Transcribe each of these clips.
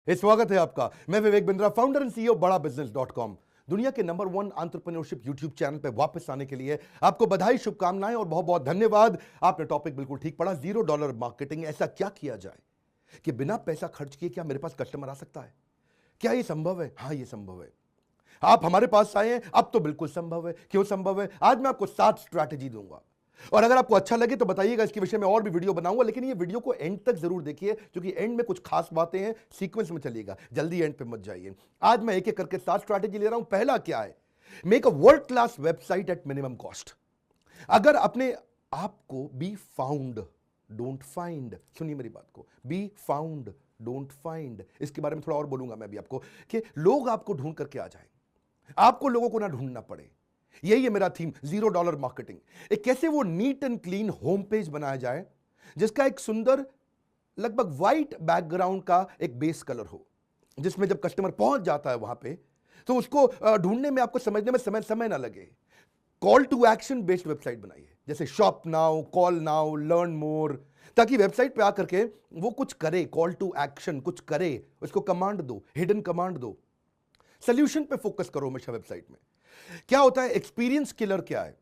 स्वागत है आपका। मैं Vivek Bindra, founder and CEO बड़ा बिजनेस .com। दुनिया के नंबर 1 एंटरप्रेन्योरशिप यूट्यूब चैनल पे वापस आने के लिए आपको बधाई, शुभकामनाएं और बहुत बहुत धन्यवाद। आपने टॉपिक बिल्कुल ठीक पढ़ा, $0 मार्केटिंग। ऐसा क्या किया जाए कि बिना पैसा खर्च किए क्या मेरे पास कस्टमर आ सकता है? क्या ये संभव है? हाँ, ये संभव है। आप हमारे पास आए हैं, अब तो बिल्कुल संभव है। क्यों संभव है? आज मैं आपको 7 स्ट्रैटेजी दूंगा और अगर आपको अच्छा लगे तो बताइएगा, इसके विषय में और भी वीडियो बनाऊंगा, लेकिन ये वीडियो को एंड तक जरूर देखिए क्योंकि एंड में कुछ खास बातें हैं। सीक्वेंस में चलिएगा, जल्दी एंड पे मत जाइए। आज मैं एक एक करके 7 स्ट्रैटेजी ले रहा हूं। पहला क्या है? Make a world class website at minimum cost. अगर अपने आपको बी फाउंड डोंट फाइंड, सुनिए मेरी बात को, बी फाउंड डोंट फाइंड, इसके बारे में थोड़ा और बोलूंगा मैं भी आपको कि लोग आपको ढूंढ करके आ जाए, आपको लोगों को ना ढूंढना पड़े। यही है मेरा थीम, $0 मार्केटिंग। एक कैसे वो neat and clean home page बनाया जाए जिसका एक सुंदर लगभग व्हाइट बैकग्राउंड का एक बेस कलर हो, जिसमें जब कस्टमर पहुंच जाता है वहां पे तो उसको ढूंढने में, आपको समझने में समय ना लगे। Call to action based website बनाइए, जैसे shop now, call now, learn more, ताकि वेबसाइट पे आकर के वो कुछ करे, कॉल टू एक्शन कुछ करे, उसको कमांड दो, हिडन कमांड दो। सोल्यूशन पे फोकस करो हमेशा वेबसाइट में। क्या होता है? एक्सपीरियंस किलर क्या है?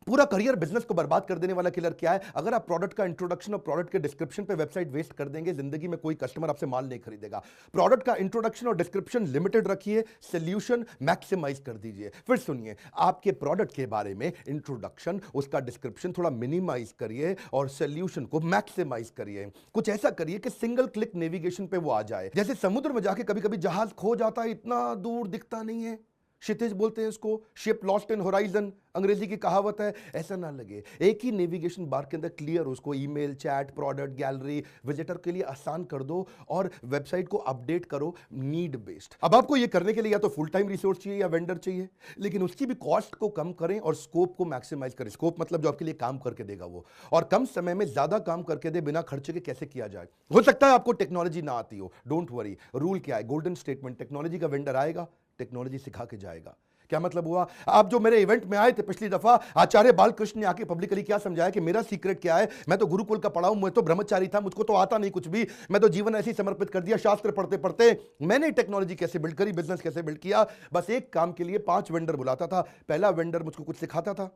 पूरा करियर बिजनेस को बर्बाद कर देने वाला किलर क्या है? अगर आप प्रोडक्ट का इंट्रोडक्शन और प्रोडक्ट के डिस्क्रिप्शन पे वेबसाइट वेस्ट कर देंगे, जिंदगी में कोई कस्टमर आपसे माल नहीं खरीदेगा। प्रोडक्ट का इंट्रोडक्शन और डिस्क्रिप्शन लिमिटेड रखिए, सोल्यूशन मैक्सिमाइज कर दीजिए। फिर सुनिए, आपके प्रोडक्ट के बारे में इंट्रोडक्शन, उसका डिस्क्रिप्शन थोड़ा मिनिमाइज करिए और सोल्यूशन को मैक्सिमाइज करिए। कुछ ऐसा करिए कि सिंगल क्लिक नेविगेशन पे वो आ जाए। जैसे समुद्र में जाके कभी कभी जहाज खो जाता है, इतना दूर दिखता नहीं है, क्षितिज बोलते हैं इसको, शिप लॉस्ट इन होराइजन अंग्रेजी की कहावत है। ऐसा ना लगे, एक ही नेविगेशन बार के अंदर क्लियर, उसको email, chat, product, gallery, visitor के लिए आसान कर दो और वेबसाइट को अपडेट करो नीड बेस्ड। अब आपको ये करने के लिए या तो फुल टाइम रिसोर्स चाहिए या वेंडर चाहिए, लेकिन उसकी भी कॉस्ट को कम करें और स्कोप को मैक्सिमाइज करें। स्कोप मतलब जो आपके लिए काम करके देगा वो, और कम समय में ज्यादा काम करके दे बिना खर्चे के। कैसे किया जाए? हो सकता है आपको टेक्नोलॉजी ना आती हो, डोंट वरी। रूल क्या है? गोल्डन स्टेटमेंट, टेक्नोलॉजी का वेंडर आएगा, टेक्नोलॉजी सिखा के जाएगा। क्या मतलब हुआ? आप जो मेरे इवेंट में आए थे पिछली दफा, आचार्य बालकृष्ण ने आके पब्लिकली क्या समझाया कि मेरा सीक्रेट क्या है? मैं तो गुरुकुल का पढ़ा हूं, मैं तो ब्रह्मचारी था, मुझको तो आता नहीं कुछ भी, मैं तो जीवन ऐसे ही समर्पित कर दिया। शास्त्र पढ़ते पढ़ते मैंने टेक्नोलॉजी कैसे बिल्ड करी, बिजनेस कैसे बिल्ड किया। बस एक काम के लिए 5 वेंडर बुलाता था। पहला वेंडर मुझको कुछ सिखाता था,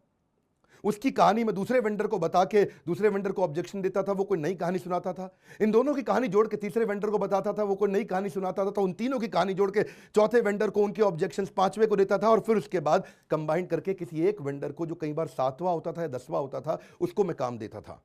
उसकी कहानी मैं दूसरे वेंडर को बता के दूसरे वेंडर को ऑब्जेक्शन देता था, वो कोई नई कहानी सुनाता था। इन दोनों की कहानी जोड़ के तीसरे वेंडर को बताता था, वो कोई नई कहानी सुनाता था। तो उन तीनों की कहानी जोड़ के चौथे वेंडर को उनके ऑब्जेक्शंस, पांचवें को देता था, और फिर उसके बाद कंबाइन करके किसी एक वेंडर को, जो कई बार 7वां होता था या 10वां होता था, उसको मैं काम देता था।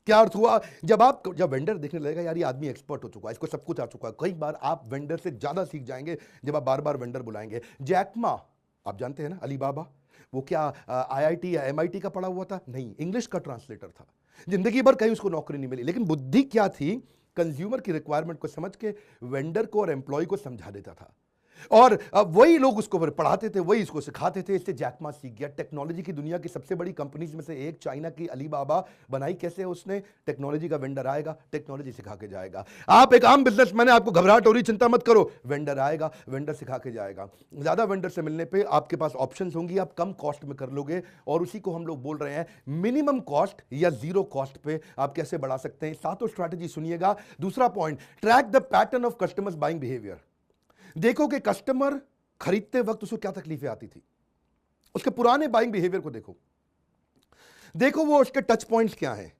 क्या अर्थ हुआ? जब वेंडर देखने लगेगा यार ये आदमी एक्सपर्ट हो चुका है, इसको सब कुछ आ चुका है, कई बार आप वेंडर से ज्यादा सीख जाएंगे जब आप बार बार वेंडर बुलाएंगे। जैकमा, आप जानते हैं ना, अलीबाबा, वो क्या आईआईटी या एमआईटी का पढ़ा हुआ था? नहीं, इंग्लिश का ट्रांसलेटर था। जिंदगी भर कहीं उसको नौकरी नहीं मिली, लेकिन बुद्धि क्या थी? कंज्यूमर की रिक्वायरमेंट को समझ के वेंडर को और एम्प्लॉय को समझा देता था, और वही लोग उसको पढ़ाते थे, वही इसको सिखाते थे। इससे जैक मा सीख गया। टेक्नोलॉजी की दुनिया की सबसे बड़ी कंपनीज में से एक, चाइना की अलीबाबा, बनाई कैसे उसने? टेक्नोलॉजी का वेंडर आएगा, टेक्नोलॉजी सिखा के जाएगा। आप एक आम बिजनेसमैन है, आपको घबराहट हो रही, चिंता मत करो, वेंडर आएगा, वेंडर सिखा के जाएगा। ज्यादा वेंडर से मिलने पे आपके पास ऑप्शंस होंगी, आप कम कॉस्ट में कर लोगे, और उसी को हम लोग बोल रहे हैं मिनिमम कॉस्ट या जीरो कॉस्ट पे आप कैसे बढ़ा सकते हैं। 7 स्ट्रैटेजी सुनिएगा। दूसरा point, track the pattern of customers buying behaviour. देखो कि कस्टमर खरीदते वक्त उसको क्या तकलीफें आती थी, उसके पुराने बाइंग बिहेवियर को देखो। देखो वो उसके टच पॉइंट्स क्या हैं,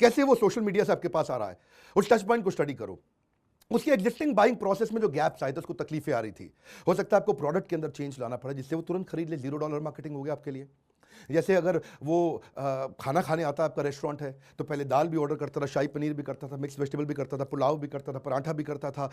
कैसे वो सोशल मीडिया से आपके पास आ रहा है, उस टच पॉइंट को स्टडी करो। उसकी एग्जिस्टिंग बाइंग प्रोसेस में जो गैप्स आए थे, उसको तकलीफें आ रही थी, हो सकता है आपको प्रोडक्ट के अंदर चेंज लाना पड़ा जिससे वो तुरंत खरीद ले। $0 मार्केटिंग हो गया आपके लिए। जैसे अगर वो खाना खाने आता है, आपका रेस्टोरेंट है, तो पहले दाल भी ऑर्डर करता था, शाही पनीर भी करता था, मिक्स वेजिटेबल भी करता था, पुलाव भी करता था, पराठा भी करता था,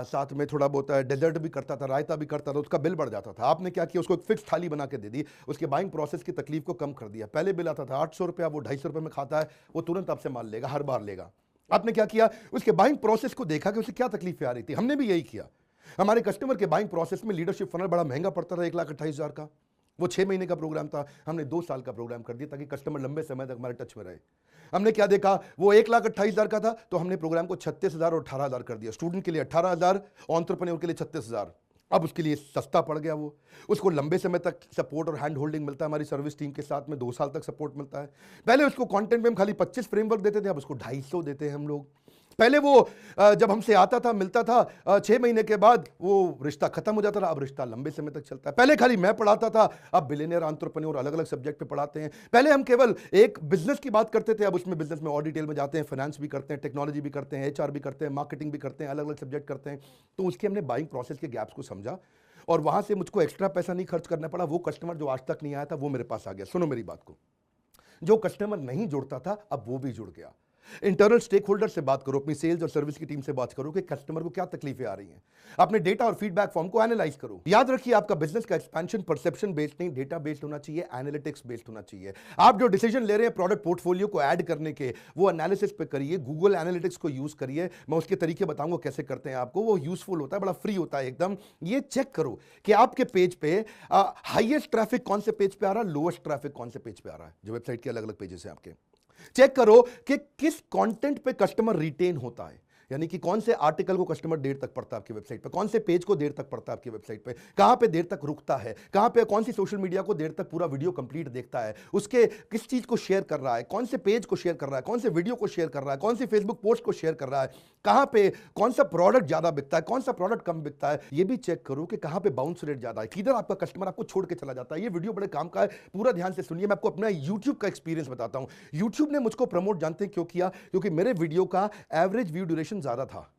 साथ में थोड़ा बहुत डेजर्ट भी करता था, रायता भी करता था, उसका बिल बढ़ जाता था। आपने क्या किया? उसको एक फिक्स थाली बना के दे दी, उसके बाइंग प्रोसेस की तकलीफ को कम कर दिया। पहले बिल आता था 800 रुपया, वो 250 रुपये में खाता है, वो तुरंत आपसे माल लेगा, हर बार लेगा। आपने क्या किया? उसके बाइंग प्रोसेस को देखा कि उसे क्या तकलीफें आ रही थी। हमने भी यही किया। हमारे कस्टमर के बाइंग प्रोसेस में लीडरशिप फनल बड़ा महंगा पड़ता था, 1,28,000 का। वो 6 महीने का प्रोग्राम था, हमने 2 साल का प्रोग्राम कर दिया ताकि कस्टमर लंबे समय तक हमारे टच में रहे। हमने क्या देखा? वो 1,28,000 का था, तो हमने प्रोग्राम को 36,000 और 18,000 कर दिया। स्टूडेंट के लिए 18,000, एंटरप्रेन्योर के लिए 36,000। अब उसके लिए सस्ता पड़ गया। वो उसको लंबे समय तक सपोर्ट और हैंड होल्डिंग मिलता है हमारी सर्विस टीम के साथ में, 2 साल तक सपोर्ट मिलता है। पहले उसको कंटेंट में हम खाली 25 फ्रेमवर्क देते थे, अब उसको 250 देते हैं हम लोग। पहले वो जब हमसे आता था, मिलता था, 6 महीने के बाद वो रिश्ता खत्म हो जाता था। अब रिश्ता लंबे समय तक चलता है। पहले खाली मैं पढ़ाता था, अब बिलियनियर एंटरप्रेन्योर अलग अलग सब्जेक्ट पे पढ़ाते हैं। पहले हम केवल एक बिजनेस की बात करते थे, अब उसमें बिजनेस में और डिटेल में जाते हैं, फाइनेंस भी करते हैं, टेक्नोलॉजी भी करते हैं, HR भी करते हैं, मार्केटिंग भी करते हैं, अलग अलग सब्जेक्ट करते हैं। तो उसके हमने बाइंग प्रोसेस के गैप्स को समझा और वहां से मुझको एक्स्ट्रा पैसा नहीं खर्च करना पड़ा। वो कस्टमर जो आज तक नहीं आया था वो मेरे पास आ गया। सुनो मेरी बात को, जो कस्टमर नहीं जुड़ता था अब वो भी जुड़ गया। इंटरनल स्टेक होल्डर से बात करो, अपनी सेल्स और सर्विस की टीम से बात करो कि कस्टमर को क्या तकलीफें आ रही हैं। अपने डेटा और फीडबैक फॉर्म को एनालाइज करो। याद रखिए, आपका बिजनेस का एक्सपेंशन परसेप्शन बेस्ड नहीं, डेटा बेस्ड होना चाहिए, एनालिटिक्स बेस्ड होना चाहिए। आप जो डिसीजन ले रहे हैं प्रोडक्ट पोर्टफोलियो को ऐड करने के, वो एनालिसिस पे करिए, गूगल एनालिटिक्स को यूज करिए। मैं उसके तरीके बताऊंगा कैसे करते हैं आपको, वो यूजफुल होता है, बड़ा फ्री होता है एकदम। ये चेक करो कि आपके पेज पे हाईएस्ट ट्रैफिक कौन से पेज पे आ रहा है, लोएस्ट ट्रैफिक कौन से पेज पे आ रहा है, जो वेबसाइट के अलग अलग पेजेस हैं आपके। चेक करो कि किस कंटेंट पे कस्टमर रिटेन होता है, यानी कि कौन से आर्टिकल को कस्टमर देर तक पढ़ता है आपकी वेबसाइट पे, कौन से पेज को देर तक पढ़ता है आपकी वेबसाइट पे, कहां पे देर तक रुकता है, कहां पे कौन सी सोशल मीडिया को देर तक पूरा वीडियो कंप्लीट देखता है, उसके किस चीज को शेयर कर रहा है, कौन से पेज को शेयर कर रहा है, कौन से वीडियो को शेयर कर रहा है, कौन सी फेसबुक पोस्ट को शेयर कर रहा है, कहां पे कौन सा प्रोडक्ट ज्यादा बिकता है, कौन सा प्रोडक्ट कम बिकता है। ये भी चेक करो कि कहां पे बाउंस रेट ज्यादा है, किधर आपका कस्टमर आपको छोड़ के चला जाता है। ये वीडियो बड़े काम का है, पूरा ध्यान से सुनिए। मैं आपको अपना यूट्यूब का एक्सपीरियंस बताता हूं। यूट्यूब ने मुझको प्रमोट जानते हैं क्यों किया? क्योंकि मेरे वीडियो का एवरेज व्यू ड्यूरेशन ज्यादा था।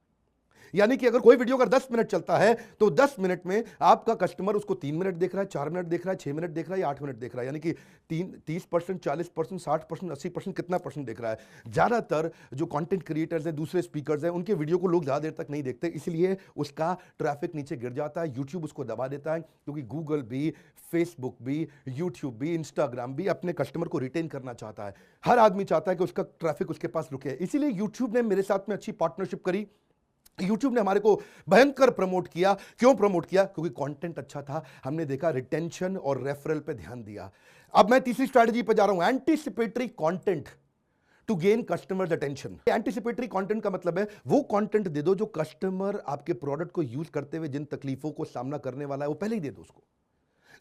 यानी कि अगर कोई वीडियो अगर 10 मिनट चलता है तो 10 मिनट में आपका कस्टमर उसको 3 मिनट देख रहा है, 4 मिनट देख रहा है, 6 मिनट देख रहा है या 8 मिनट देख रहा है। यानी कि 30%, 40%, 60%, 80% कितना परसेंट देख रहा है। ज्यादातर जो कंटेंट क्रिएटर्स हैं, दूसरे स्पीकर्स हैं, उनके वीडियो को लोग ज्यादा देर तक नहीं देखते, इसलिए उसका ट्रैफिक नीचे गिर जाता है। यूट्यूब उसको दबा देता है, क्योंकि गूगल भी, फेसबुक भी, यूट्यूब भी, इंस्टाग्राम भी अपने कस्टमर को रिटेन करना चाहता है। हर आदमी चाहता है कि उसका ट्रैफिक उसके पास रुके, इसीलिए यूट्यूब ने मेरे साथ में अच्छी पार्टनरशिप करी। YouTube ने हमारे को भयंकर प्रमोट किया। क्यों प्रमोट किया? क्योंकि कंटेंट अच्छा था। हमने देखा रिटेंशन और रेफरल पे ध्यान दिया। अब मैं तीसरी स्ट्रैटेजी पे जा रहा हूं, anticipatory content to gain customers attention. Anticipatory content का मतलब है वो कंटेंट दे दो जो कस्टमर आपके प्रोडक्ट को यूज करते हुए जिन तकलीफों को सामना करने वाला है वो पहले ही दे दो उसको।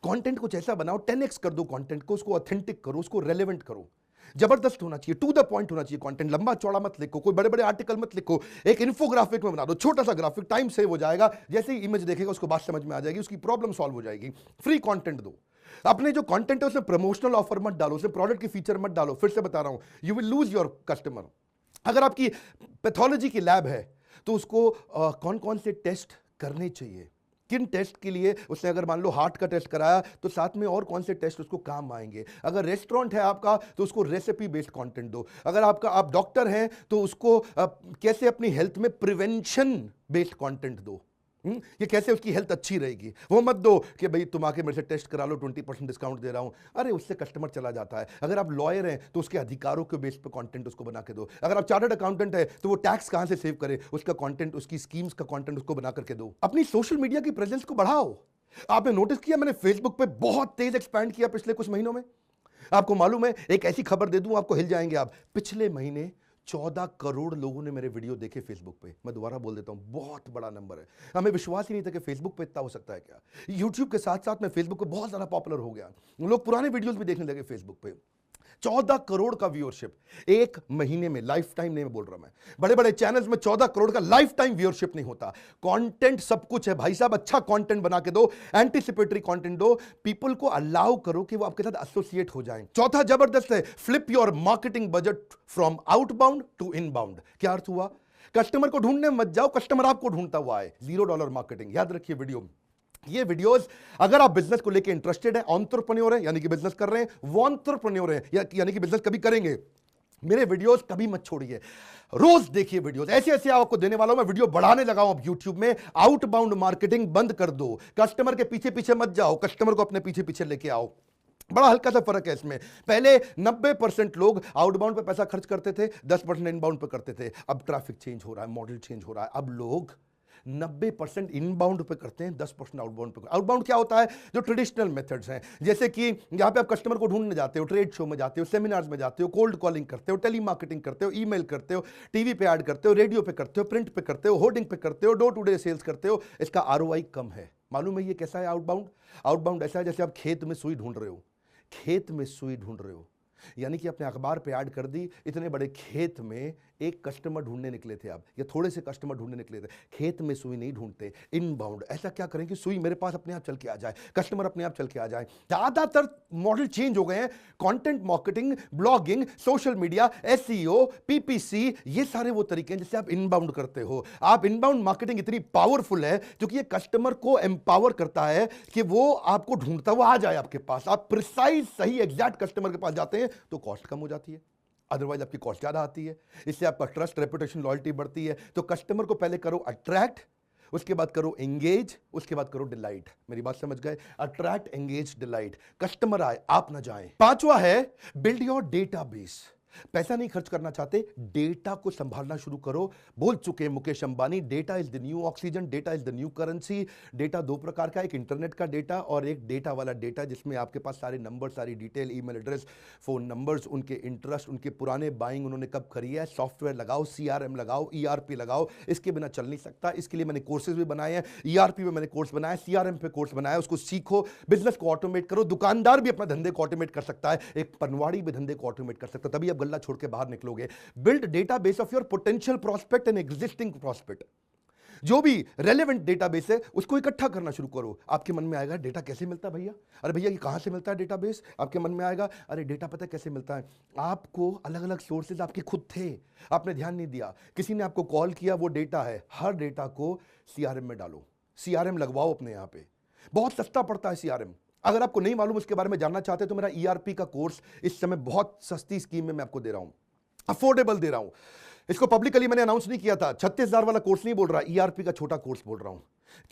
कंटेंट कुछ ऐसा बनाओ, 10x कर दो कंटेंट को, उसको ऑथेंटिक करो, उसको रेलेवेंट करो, जबरदस्त होना चाहिए, टू द पॉइंट होना चाहिए कंटेंट। लंबा चौड़ा मत लिखो, कोई बड़े बड़े आर्टिकल मत लिखो, एक इन्फोग्राफिक में बना दो, छोटा सा ग्राफिक, टाइम सेव हो जाएगा। जैसे ही इमेज देखेगा उसको बात समझ में आ जाएगी, उसकी प्रॉब्लम सॉल्व हो जाएगी। फ्री कंटेंट दो। अपने जो कंटेंट है उसमें प्रमोशनल ऑफर मत डालो, उसमें प्रोडक्ट की फीचर मत डालो। फिर से बता रहा हूं, you will lose your customer. अगर आपकी पैथोलॉजी की लैब है तो उसको कौन कौन से टेस्ट करने चाहिए, किन टेस्ट के लिए उसने, अगर मान लो हार्ट का टेस्ट कराया तो साथ में और कौन से टेस्ट उसको काम आएंगे। अगर रेस्टोरेंट है आपका तो उसको रेसिपी बेस्ड कंटेंट दो। अगर आप डॉक्टर हैं तो उसको कैसे अपनी हेल्थ में प्रिवेंशन बेस्ड कंटेंट दो। ये कैसे उसकी हेल्थ अच्छी रहेगी। वो मत दो कि भाई तुम आके मेरे से टेस्ट करा लो, 20% डिस्काउंट दे रहा हूं। अरे उससे कस्टमर चला जाता है। अगर आप लॉयर हैं तो उसके अधिकारों के बेस पे कंटेंट उसको बना के दो। अगर आप चार्टर्ड अकाउंटेंट है तो वो टैक्स कहां से सेव करे, उसका कंटेंट, उसकी स्कीम्स का कंटेंट उसको बना करके दो। अपनी सोशल मीडिया की प्रेजेंस को बढ़ाओ। आपने नोटिस किया मैंने फेसबुक पे बहुत तेज एक्सपैंड किया पिछले कुछ महीनों में। आपको मालूम है, एक ऐसी खबर दे दूं आपको हिल जाएंगे आप, पिछले महीने 14 करोड़ लोगों ने मेरे वीडियो देखे फेसबुक पे। मैं दोबारा बोल देता हूं, बहुत बड़ा नंबर है। हमें विश्वास ही नहीं था कि फेसबुक पे इतना हो सकता है क्या। यूट्यूब के साथ साथ में फेसबुक पे बहुत ज्यादा पॉपुलर हो गया, लोग पुराने वीडियोस भी देखने लगे फेसबुक पे। 14 करोड़ का व्यूअरशिप एक महीने में, लाइफ टाइम नहीं बोल रहा मैं, बड़े बड़े चैनल्स में 14 करोड़ का लाइफ टाइम व्यूअरशिप नहीं होता। कंटेंट सब कुछ है भाई साहब, अच्छा कंटेंट बना के दो, एंटीसिपेटरी कंटेंट दो, पीपल को अलाउ करो कि वो आपके साथ एसोसिएट हो जाएं। चौथा जबरदस्त है, flip your marketing budget from outbound to inbound. क्या अर्थ हुआ? कस्टमर को ढूंढने मत जाओ, कस्टमर आपको ढूंढता हुआ है। $0 मार्केटिंग। याद रखिए वीडियो, ये वीडियोस अगर आप बिजनेस को लेके इंटरेस्टेड है, एंटरप्रेन्योर है यानी कि बिजनेस कर रहे हैं, वो एंटरप्रेन्योर है यानी कि बिजनेस कभी करेंगे, मेरे वीडियोस कभी मत छोड़िए, रोज देखिए वीडियोस। ऐसे ऐसे आपको देने वाला हूं मैं, वीडियो बढ़ाने लगा हूं अब यूट्यूब में। आउटबाउंड मार्केटिंग बंद कर दो, कस्टमर के पीछे पीछे मत जाओ, कस्टमर को अपने पीछे पीछे लेके आओ। बड़ा हल्का सा फर्क है इसमें। पहले 90% लोग आउटबाउंड पे पैसा खर्च करते थे, 10% इनबाउंड पे करते थे। अब ट्रैफिक चेंज हो रहा है, मॉडल चेंज हो रहा है, अब लोग 90% इनबाउंड पे करते हैं, 10% आउटबाउंड पे। आउटबाउंड क्या होता है? जो ट्रेडिशनल मेथड्स हैं, जैसे कि यहां पे आप कस्टमर को ढूंढने जाते हो, ट्रेड शो में जाते हो, सेमिनार्स में जाते हो, कोल्ड कॉलिंग करते हो, टेली मार्केटिंग करते हो, ईमेल करते हो, टीवी पे ऐड करते हो, रेडियो पे करते हो, प्रिंट पे करते हो, होर्डिंग पे करते हो, डोर टू डे सेल्स करते हो। इसका ROI कम है। मालूम है ये कैसा है आउटबाउंड? आउटबाउंड ऐसा है जैसे आप खेत में सुई ढूंढ रहे हो, खेत में सुई ढूंढ रहे हो, यानी कि अपने अखबार पे ऐड कर दी, इतने बड़े खेत में एक कस्टमर ढूंढने निकले थे आप, या थोड़े से कस्टमर ढूंढने निकले थे, खेत में सुई नहीं ढूंढते, इनबाउंड। ऐसा क्या करें कि सुई मेरे पास अपने आप चल के आ जाए, कस्टमर अपने आप चल के आ जाए। ज्यादातर मॉडल चेंज हो गए हैं, content marketing, blogging, social media, SEO, PPC, ये सारे वो तरीके हैं जिससे आप इनबाउंड करते हो। आप इनबाउंड मार्केटिंग इतनी पावरफुल है क्योंकि ये कस्टमर को एम्पावर करता है कि वो आपको ढूंढता हुआ आ जाए आपके पास। आप प्रिसाइज सही एग्जैक्ट कस्टमर के पास जाते हैं तो कॉस्ट कम हो जाती है, अदरवाइज आपकी कॉस्ट ज्यादा आती है। इससे आपका ट्रस्ट, रेपुटेशन, लॉयल्टी बढ़ती है। तो कस्टमर को पहले करो अट्रैक्ट, उसके बाद करो एंगेज, उसके बाद करो डिलाइट। मेरी बात समझ गए? Attract, engage, delight. कस्टमर आए, आप ना जाएं। पांचवा है बिल्ड योर डेटाबेस। पैसा नहीं खर्च करना चाहते, डेटा को संभालना शुरू करो। बोल चुके हैं Mukesh Ambani, data is the new oxygen, data is the new currency. Data दो प्रकार का, एक इंटरनेट का डेटा और एक डेटा वाला डेटा जिसमें आपके पास सारे नंबर, सारी detail, email address, phone numbers, उनके इंटरेस्ट, उनके पुराने बाइंग उन्होंने कब करी है, सॉफ्टवेयर लगाओ, सीआरएम लगाओ, ईआरपी लगाओ। इसके बिना चल नहीं सकता। इसके लिए मैंने कोर्सेज भी बनाए हैं, ईआरपी में मैंने कोर्स बनाया, सीआरएम पे कोर्स बनाया। उसको सीखो, बिजनेस को ऑटोमेट करो। दुकानदार भी अपना धंधे को ऑटोमेट कर सकता है, एक पनवाड़ी भी धंधे को ऑटोमेट कर सकता है, तभी आप गल्ला छोड़ के बाहर निकलोगे। Build database of your potential prospect and existing prospect. जो भी रेलेवेंट डेटाबेस है उसको इकट्ठा करना शुरू करो। आपके मन में आएगा डेटा कैसे मिलता है भैया? अरे भैया ये कहां से मिलता है डेटाबेस? आपके मन में आएगा अरे डेटा पता है कैसे मिलता है? आपको अलग अलग सोर्सेज आपके खुद थे, आपने ध्यान नहीं दिया, किसी ने आपको कॉल किया, वो डेटा है। हर डेटा को सीआरएम में डालो, सीआरएम लगवाओ अपने यहां पे। बहुत सस्ता पड़ता है सीआरएम। अगर आपको नहीं मालूम, उसके बारे में जानना चाहते हैं तो मेरा ईआरपी का कोर्स इस समय बहुत सस्ती स्कीम में मैं आपको दे रहा हूं, अफोर्डेबल दे रहा हूं। इसको पब्लिकली मैंने अनाउंस नहीं किया था। 36,000 वाला कोर्स नहीं बोल रहा, ईआरपी का छोटा कोर्स बोल रहा हूं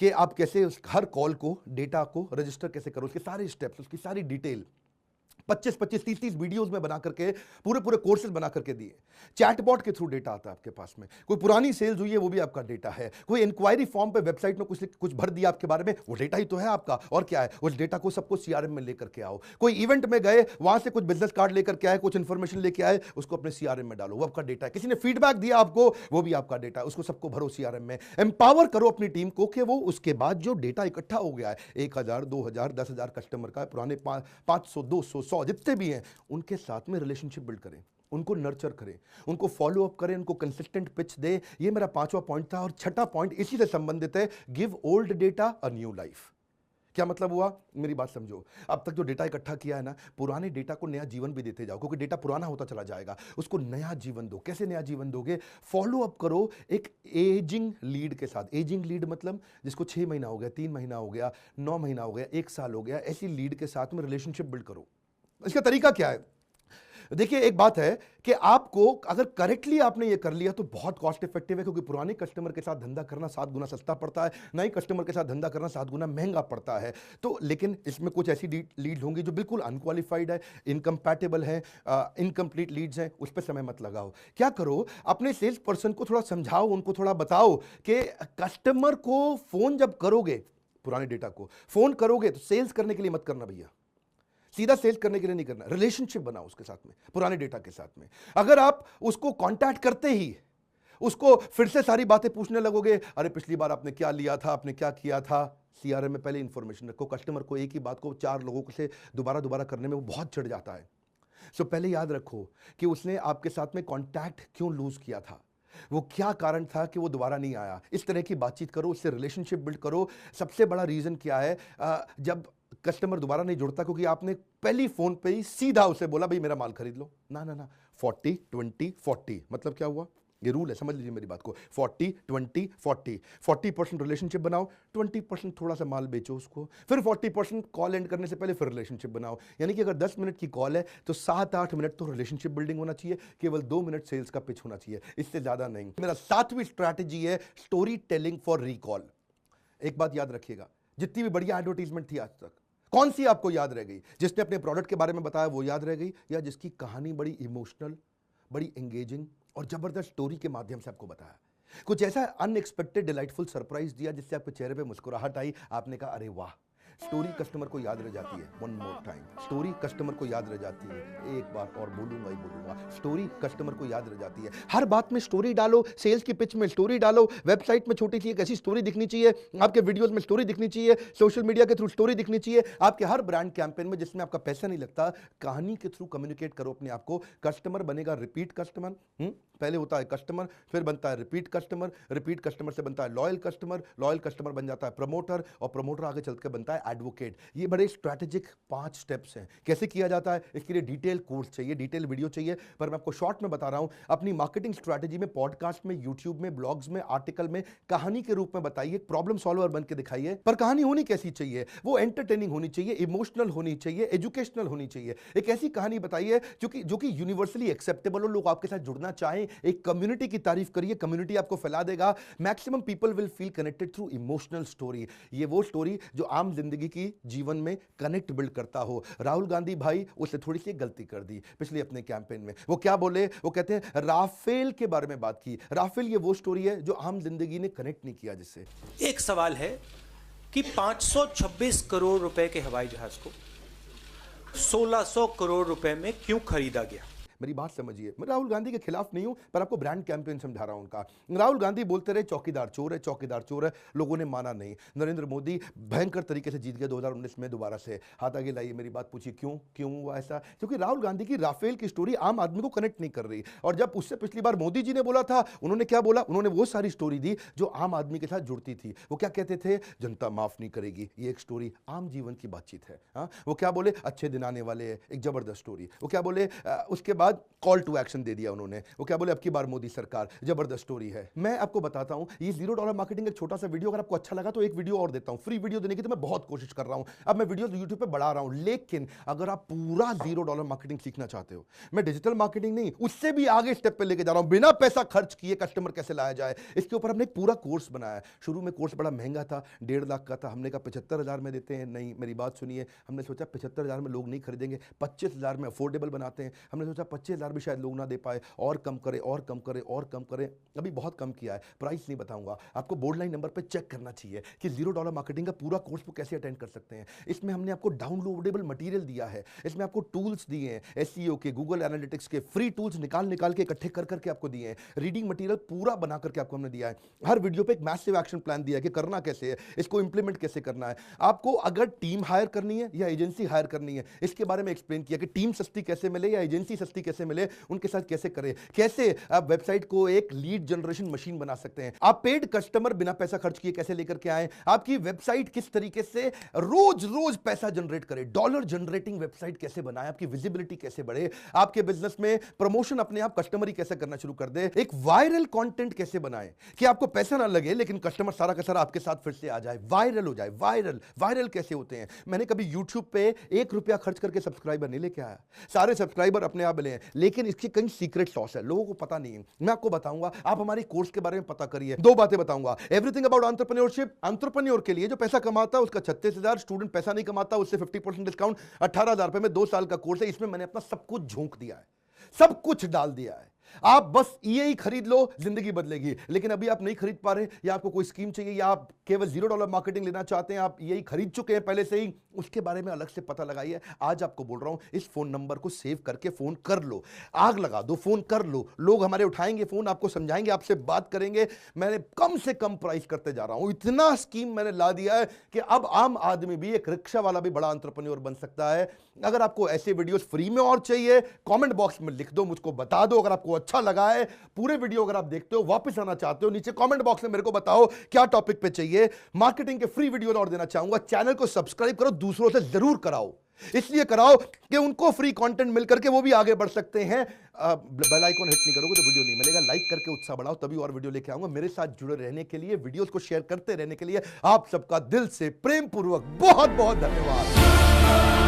कि आप कैसे हर कॉल को, डेटा को रजिस्टर कैसे करो, उसके सारे स्टेप्स, उसकी सारी डिटेल 25-25, 30-30 वीडियोस में बना करके पूरे पूरे कोर्सेज बना करके दिए। चैटबॉट के थ्रू डेटा आता है आपके पास में। कोई पुरानी सेल्स हुई है वो भी आपका डेटा है। कोई इंक्वायरी फॉर्म पे वेबसाइट में कुछ भर दिया आपके बारे में, वो डेटा ही तो है आपका। और क्या है, उस डेटा को सबको सीआरएम में लेकर के आओ। कोई इवेंट में गए, वहां से कुछ बिजनेस कार्ड लेकर के आए, कुछ इंफॉर्मेशन लेके आए, उसको अपने सीआरएम में डालो, वो आपका डेटा है। किसी ने फीडबैक दिया आपको, वो भी आपका डेटा है, उसको सबको भरो सीआरएम में। एम्पावर करो अपनी टीम को कि वो उसके बाद जो डेटा इकट्ठा हो गया है, 1,000, 2,000, 10,000 कस्टमर का, पुराने 500, 200, 100 जितने भी हैं, उनके साथ में रिलेशनशिप बिल्ड करें, उनको नर्चर करें, उनको फॉलो अप करें, उनको कंसिस्टेंट पिच दे। ये मेरा पांचवा पॉइंट था। और छठा पॉइंट इसी से संबंधित है, give old data a new life. क्या मतलब हुआ? मेरी बात समझो। अब तक जो डेटा इकट्ठा किया है ना, पुराने डेटा को नया जीवन भी देते जाओ, क्योंकि डेटा पुराना होता चला जाएगा। उसको नया जीवन दो। कैसे नया जीवन दोगे? फॉलो अप करो एक एजिंग लीड के साथ। एजिंग लीड मतलब जिसको 6 महीना हो गया, 3 महीना हो गया, 9 महीना हो गया, 1 साल हो गया, ऐसी लीड के साथ में रिलेशनशिप बिल्ड करो। इसका तरीका क्या है? देखिए, एक बात है कि आपको अगर करेक्टली आपने ये कर लिया तो बहुत कॉस्ट इफेक्टिव है, क्योंकि पुराने कस्टमर के साथ धंधा करना 7 गुना सस्ता पड़ता है, नए कस्टमर के साथ धंधा करना 7 गुना महंगा पड़ता है। तो लेकिन इसमें कुछ ऐसी लीड होंगी जो बिल्कुल अनक्वालिफाइड है, इनकम्पैटिबल है, इनकम्प्लीट लीड्स हैं, उस पर समय मत लगाओ। क्या करो, अपने सेल्स पर्सन को थोड़ा समझाओ, उनको थोड़ा बताओ कि कस्टमर को फोन जब करोगे, पुराने डेटा को फोन करोगे तो सेल्स करने के लिए मत करना भैया, सीधा सेल्स करने के लिए नहीं करना। रिलेशनशिप बनाओ उसके साथ में, पुराने डेटा के साथ में। अगर आप उसको कांटेक्ट करते ही उसको फिर से सारी बातें पूछने लगोगे, अरे पिछली बार आपने क्या लिया था, आपने क्या किया था, सीआरएम में पहले इंफॉर्मेशन रखो। कस्टमर को एक ही बात को 4 लोगों से दोबारा करने में वो बहुत चिढ़ जाता है। सो पहले याद रखो कि उसने आपके साथ में कांटेक्ट क्यों लूज किया था, वो क्या कारण था कि वो दोबारा नहीं आया। इस तरह की बातचीत करो, उससे रिलेशनशिप बिल्ड करो। सबसे बड़ा रीजन क्या है, जब कस्टमर दोबारा नहीं जुड़ता, क्योंकि आपने पहली फोन पे ही सीधा उसे बोला भाई मेरा माल खरीद लो। ना 40, 20, 40 मतलब क्या हुआ? ये रूल है, समझ लीजिए मेरी बात को। 40, 20, 40, 40% रिलेशनशिप बनाओ, 20% थोड़ा सा माल बेचो उसको, फिर 40% कॉल एंड करने से पहले फिर रिलेशनशिप बनाओ। यानी कि अगर 10 मिनट की कॉल है तो 7-8 मिनट तो रिलेशनशिप बिल्डिंग होना चाहिए, केवल 2 मिनट सेल्स का पिच होना चाहिए, इससे ज्यादा नहीं। मेरा 7वीं स्ट्रैटेजी है स्टोरी टेलिंग फॉर रिकॉल। एक बात याद रखिएगा, जितनी भी बढ़िया एडवर्टीजमेंट थी आज तक, कौन सी आपको याद रह गई? जिसने अपने प्रोडक्ट के बारे में बताया वो याद रह गई, या जिसकी कहानी बड़ी इमोशनल, बड़ी एंगेजिंग और जबरदस्त स्टोरी के माध्यम से आपको बताया, कुछ ऐसा अनएक्सपेक्टेड डिलाइटफुल सरप्राइज दिया जिससे आपके चेहरे पे मुस्कुराहट आई, आपने कहा अरे वाह। स्टोरी कस्टमर को याद रह जाती है। One more time, story customer को याद रह जाती है। एक बार और बोलूंगा ही बोलूंगा, स्टोरी कस्टमर को याद रह जाती है। हर बात में स्टोरी डालो, सेल्स की पिच में स्टोरी डालो, वेबसाइट में छोटी सी एक ऐसी स्टोरी दिखनी चाहिए, आपके वीडियोस में स्टोरी दिखनी चाहिए, सोशल मीडिया के थ्रू स्टोरी दिखनी चाहिए। आपके हर ब्रांड कैंपेन में जिसमें आपका पैसा नहीं लगता, कहानी के थ्रू कम्युनिकेट करो अपने आप को। कस्टमर बनेगा रिपीट कस्टमर। पहले होता है कस्टमर, फिर बनता है रिपीट कस्टमर, रिपीट कस्टमर से बनता है लॉयल कस्टमर बन जाता है प्रमोटर, और प्रमोटर आगे चल के बनता है एडवोकेट। ये बड़े स्ट्रैटेजिक 5 स्टेप्स हैं। कैसे किया जाता है, इसके लिए डिटेल कोर्स चाहिए, डिटेल वीडियो चाहिए, पर मैं आपको शॉर्ट में बता रहा हूं। अपनी मार्केटिंग स्ट्रैटेजी में, पॉडकास्ट में, यूट्यूब में, ब्लॉग्स में, आर्टिकल में कहानी के रूप में बताइए, प्रॉब्लम सॉल्वर बन के दिखाइए। पर कहानी होनी कैसी चाहिए, वो एंटरटेनिंग होनी चाहिए, इमोशनल होनी चाहिए, एजुकेशनल होनी चाहिए। एक ऐसी कहानी बताइए जो कि यूनिवर्सली एक्सेप्टेबल हो, लोग आपके साथ जुड़ना चाहें। एक कम्युनिटी की तारीफ करिए, कम्युनिटी आपको फैला देगा। Maximum people will feel connected through emotional story. ये वो स्टोरी जो आम जिंदगी की जीवन में कनेक्ट बिल्ड करता हो। राहुल गांधी भाई उससे थोड़ी सी गलती कर दी पिछले अपने कैंपेन में। वो क्या बोले, वो कहते हैं राफेल के बारे में बात की। राफेल ये वो स्टोरी है जो आम जिंदगी ने कनेक्ट नहीं किया जिससे। एक सवाल है कि 526 करोड़ रुपए के हवाई जहाज को 1600 करोड़ रुपए में क्यों खरीदा गया? मेरी बात समझिए, मैं राहुल गांधी के खिलाफ नहीं हूं, पर आपको ब्रांड कैंपेन समझा रहा हूं उनका। राहुल गांधी बोलते रहे चौकीदार चोर है, चौकीदार चोर है, लोगों ने माना नहीं। नरेंद्र मोदी भयंकर तरीके से जीत गए 2019 में दोबारा से। हाथ आगे लाइए, मेरी बात पूछिए क्यों हुआ ऐसा? क्योंकि राहुल गांधी की राफेल की स्टोरी आम आदमी को कनेक्ट नहीं कर रही। और जब उससे पिछली बार मोदी जी ने बोला था, उन्होंने क्या बोला? उन्होंने वो सारी स्टोरी दी जो आम आदमी के साथ जुड़ती थी। वो क्या कहते थे? जनता माफ नहीं करेगी। ये एक स्टोरी आम जीवन की बातचीत है। हाँ, वो क्या बोले? अच्छे दिन आने वाले हैं, एक जबरदस्त स्टोरी। वो क्या बोले? उसके बाद कॉल टू एक्शन दे दिया उन्होंने। वो क्या बोले? अब की बार मोदी सरकार, जबरदस्त स्टोरी है। मैं आपको बताता हूं, ये $0 मार्केटिंग एक छोटा सा वीडियो, अगर आपको अच्छा लगा तो एक वीडियो और देता हूं, फ्री वीडियो देने की तो मैं बहुत कोशिश कर रहा हूं। अब मैं वीडियो यूट्यूब पे बढ़ा रहा हूं, लेकिन अगर आप पूरा $0 मार्केटिंग सीखना चाहते हो, मैं डिजिटल मार्केटिंग नहीं, उससे भी आगे स्टेप पे लेके जा रहा हूं, बिना पैसा खर्च किए कस्टमर कैसे लाया जाए, इसके ऊपर हमने एक पूरा कोर्स बनाया है। शुरू में कोर्स बड़ा महंगा था, 1.5 लाख का था। हमने कहा 75,000 में देते हैं। नहीं, मेरी बात सुनिए, हमने सोचा 75,000 में लोग नहीं खरीदेंगे, 25,000 में अफोर्डेबल बनाते हैं। हमने सोचा 25,000 भी शायद लोग ना दे पाए, और कम करें और कम करें और कम करें। अभी बहुत कम किया है, प्राइस नहीं बताऊंगा आपको। बोर्ड लाइन नंबर पे चेक करना चाहिए कि $0 मार्केटिंग का पूरा कोर्स को कैसे अटेंड कर सकते हैं। इसमें हमने आपको डाउनलोडेबल मटेरियल दिया है, इसमें आपको टूल्स दिए हैं, एसईओ के, गूगल एनालिटिक्स के फ्री टूल्स निकाल के इकट्ठे कर करके आपको दिए हैं। रीडिंग मटेरियल पूरा बना करके आपको हमने दिया है। हर वीडियो पे एक मैसिव एक्शन प्लान दिया है कि करना कैसे है, इसको इंप्लीमेंट कैसे करना है। आपको अगर टीम हायर करनी है या एजेंसी हायर करनी है, इसके बारे में एक्सप्लेन किया कि टीम सस्ती कैसे मिले या एजेंसी सस्ती कैसे मिले, उनके साथ कैसे करें, कैसे आप वेबसाइट को एक लीड जनरेशन मशीन बना सकते हैं, आप पेड कस्टमर बिना पैसा खर्च किए कैसे लेकर के आए, आपकी वेबसाइट किस तरीके से रोज रोज पैसा जनरेट करे, डॉलर जनरेटिंग वेबसाइट कैसे बनाए, आपकी विजिबिलिटी कैसे बढ़े, आपके बिजनेस में प्रमोशन अपने आप कस्टमर ही कैसे करना शुरू कर दे, एक वायरल कंटेंट कैसे बनाए कि आपको पैसा ना लगे लेकिन कस्टमर सारा का सारा आपके साथ फिर से आ जाए, वायरल हो जाए। वायरल कैसे होते हैं? मैंने कभी YouTube पे ₹1 खर्च करके सब्सक्राइबर नहीं लेके आया, सारे सब्सक्राइबर अपने आप मिले हैं, लेकिन इसकी कई सीक्रेट सॉस है, लोगों को पता नहीं है। मैं आपको बताऊंगा, आप हमारी कोर्स के बारे में पता करिए। 2 बातें बताऊंगा, एवरीथिंग अबाउट एंटरप्रेन्योरशिप। एंटरप्रेन्योर के लिए जो पैसा कमाता है उसका 36,000, स्टूडेंट पैसा नहीं कमाता उससे 50% डिस्काउंट, 18,000 रुपए में 2 साल का कोर्स है। इसमें मैंने अपना सब कुछ झोंक दिया है, सब कुछ डाल दिया है। आप बस ये खरीद लो, जिंदगी बदलेगी। लेकिन अभी आप नहीं खरीद पा रहे, या आपको कोई स्कीम चाहिए, या आप केवल $0 मार्केटिंग लेना चाहते हैं, आप यही खरीद चुके हैं पहले से ही, उसके बारे में अलग से पता लगाइए। आज आपको बोल रहा हूं, इस फोन नंबर को सेव करके फोन कर लो, आग लगा दो, फोन कर लो। लोग हमारे उठाएंगे फोन, आपको समझाएंगे, आपसे बात करेंगे। मैंने कम से कम प्राइस करते जा रहा हूं, इतना स्कीम मैंने ला दिया है कि अब आम आदमी भी, एक रिक्शा वाला भी बड़ा एंटरप्रेन्योर बन सकता है। अगर आपको ऐसे वीडियोस फ्री में और चाहिए, कमेंट बॉक्स में लिख दो, मुझको बता दो। अगर आपको अच्छा लगा है, पूरे वीडियो अगर आप देखते हो, वापस आना चाहते हो, नीचे कमेंट बॉक्स में मेरे को बताओ क्या टॉपिक पे चाहिए। मार्केटिंग के फ्री वीडियो और देना चाहूंगा। चैनल को सब्सक्राइब करो, दूसरों से जरूर कराओ, इसलिए कराओ कि उनको फ्री कंटेंट मिल करके वो भी आगे बढ़ सकते हैं। बेल आइकन हिट नहीं करोगे तो वीडियो नहीं मिलेगा। लाइक करके उत्साह बढ़ाओ, तभी और वीडियो लेके आऊंगा। मेरे साथ जुड़े रहने के लिए, वीडियोस को शेयर करते रहने के लिए आप सबका दिल से प्रेम पूर्वक बहुत बहुत धन्यवाद।